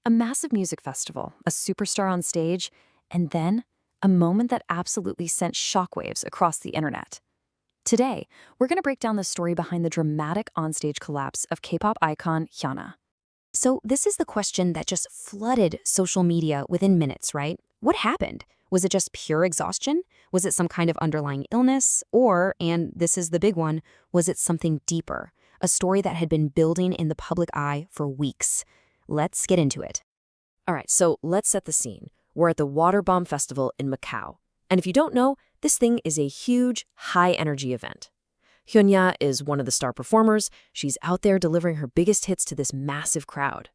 A massive music festival, a superstar on stage, and then a moment that absolutely sent shockwaves across the internet. Today, we're going to break down the story behind the dramatic onstage collapse of K-pop icon HyunA. So this is the question that just flooded social media within minutes, right? What happened? Was it just pure exhaustion? Was it some kind of underlying illness? Or, and this is the big one, was it something deeper? A story that had been building in the public eye for weeks. Let's get into it. All right, so let's set the scene. We're at the Water Bomb Festival in Macau. And if you don't know, this thing is a huge, high-energy event. HyunA is one of the star performers. She's out there delivering her biggest hits to this massive crowd.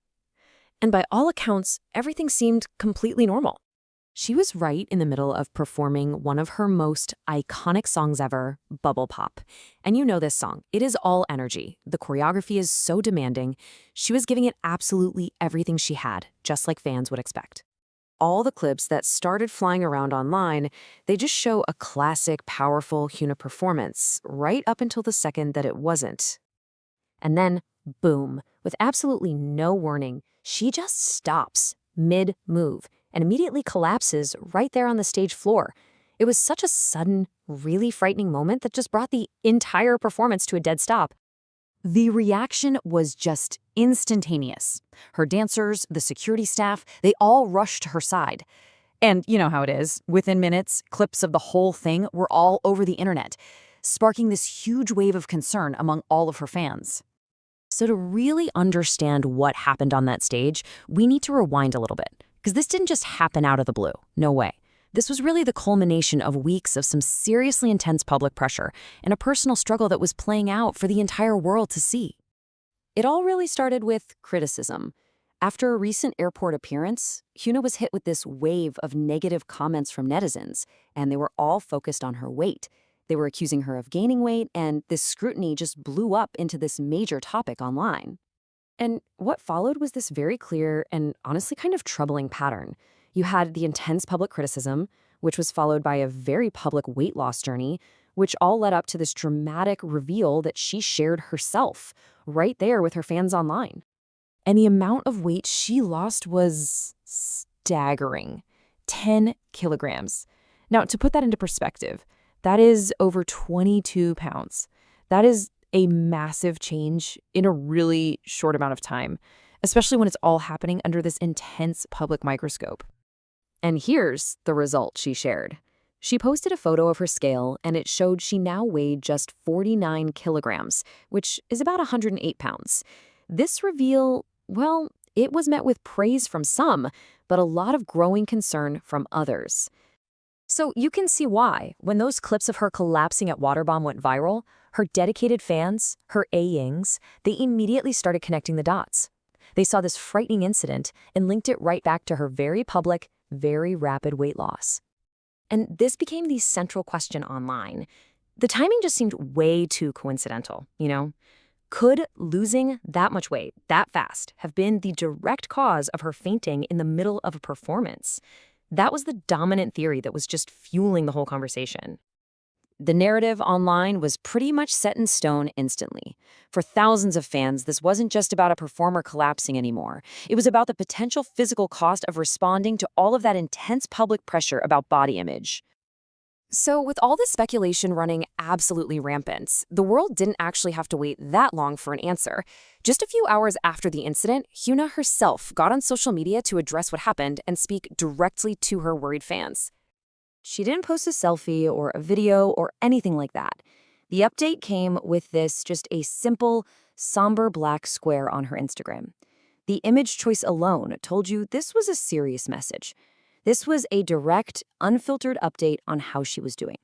And by all accounts, everything seemed completely normal. She was right in the middle of performing one of her most iconic songs ever, Bubble Pop. And you know this song. It is all energy. The choreography is so demanding. She was giving it absolutely everything she had, just like fans would expect. All the clips that started flying around online, they just show a classic, powerful HyunA performance, right up until the second that it wasn't. And then, boom, with absolutely no warning, she just stops mid-move and immediately collapses right there on the stage floor. It was such a sudden, really frightening moment that just brought the entire performance to a dead stop. The reaction was just instantaneous. Her dancers, the security staff, they all rushed to her side. And you know how it is. Within minutes, clips of the whole thing were all over the internet, sparking this huge wave of concern among all of her fans. So to really understand what happened on that stage, we need to rewind a little bit. Because this didn't just happen out of the blue. No way. This was really the culmination of weeks of some seriously intense public pressure and a personal struggle that was playing out for the entire world to see. It all really started with criticism. After a recent airport appearance, HyunA was hit with this wave of negative comments from netizens, and they were all focused on her weight. They were accusing her of gaining weight, and this scrutiny just blew up into this major topic online. And what followed was this very clear and honestly kind of troubling pattern. You had the intense public criticism, which was followed by a very public weight loss journey, which all led up to this dramatic reveal that she shared herself, right there with her fans online. And the amount of weight she lost was staggering. 10 kilograms. Now, to put that into perspective, that is over 22 pounds. That is a massive change in a really short amount of time, especially when it's all happening under this intense public microscope. And here's the result she shared. She posted a photo of her scale, and it showed she now weighed just 49 kilograms, which is about 108 pounds. This reveal, well, it was met with praise from some, but a lot of growing concern from others. So you can see why, when those clips of her collapsing at Waterbomb went viral, her dedicated fans, her A-ings, they immediately started connecting the dots. They saw this frightening incident and linked it right back to her very public, very rapid weight loss. And this became the central question online. The timing just seemed way too coincidental, you know? Could losing that much weight that fast have been the direct cause of her fainting in the middle of a performance? That was the dominant theory that was just fueling the whole conversation. The narrative online was pretty much set in stone instantly. For thousands of fans, this wasn't just about a performer collapsing anymore. It was about the potential physical cost of responding to all of that intense public pressure about body image. So with all this speculation running absolutely rampant, the world didn't actually have to wait that long for an answer. Just a few hours after the incident, HyunA herself got on social media to address what happened and speak directly to her worried fans. She didn't post a selfie or a video or anything like that. The update came with just a simple, somber black square on her Instagram. The image choice alone told you this was a serious message. This was a direct, unfiltered update on how she was doing.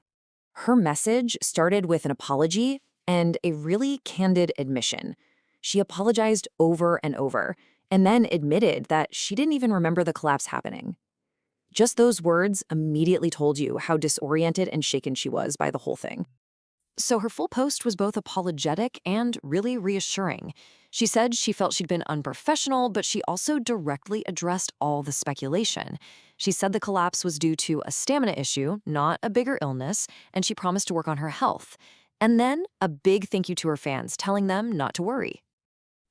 Her message started with an apology and a really candid admission. She apologized over and over, and then admitted that she didn't even remember the collapse happening. Just those words immediately told you how disoriented and shaken she was by the whole thing. So her full post was both apologetic and really reassuring. She said she felt she'd been unprofessional, but she also directly addressed all the speculation. She said the collapse was due to a stamina issue, not a bigger illness, and she promised to work on her health. And then a big thank you to her fans, telling them not to worry.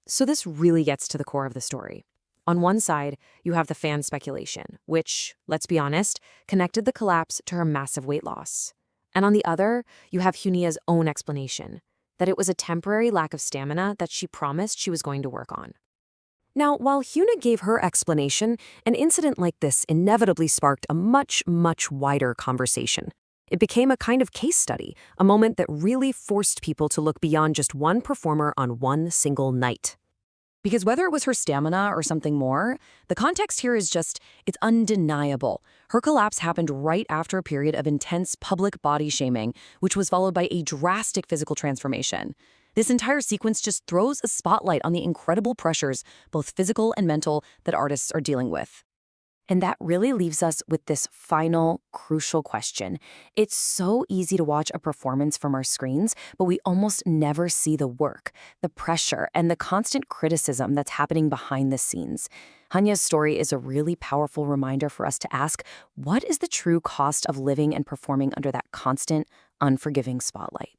So this really gets to the core of the story. On one side, you have the fan speculation, which, let's be honest, connected the collapse to her massive weight loss. And on the other, you have HyunA's own explanation, that it was a temporary lack of stamina that she promised she was going to work on. Now, while HyunA gave her explanation, an incident like this inevitably sparked a much, much wider conversation. It became a kind of case study, a moment that really forced people to look beyond just one performer on one single night. Because whether it was her stamina or something more, the context here is just, it's undeniable. Her collapse happened right after a period of intense public body shaming, which was followed by a drastic physical transformation. This entire sequence just throws a spotlight on the incredible pressures, both physical and mental, that artists are dealing with. And that really leaves us with this final, crucial question. It's so easy to watch a performance from our screens, but we almost never see the work, the pressure, and the constant criticism that's happening behind the scenes. HyunA's story is a really powerful reminder for us to ask, what is the true cost of living and performing under that constant, unforgiving spotlight?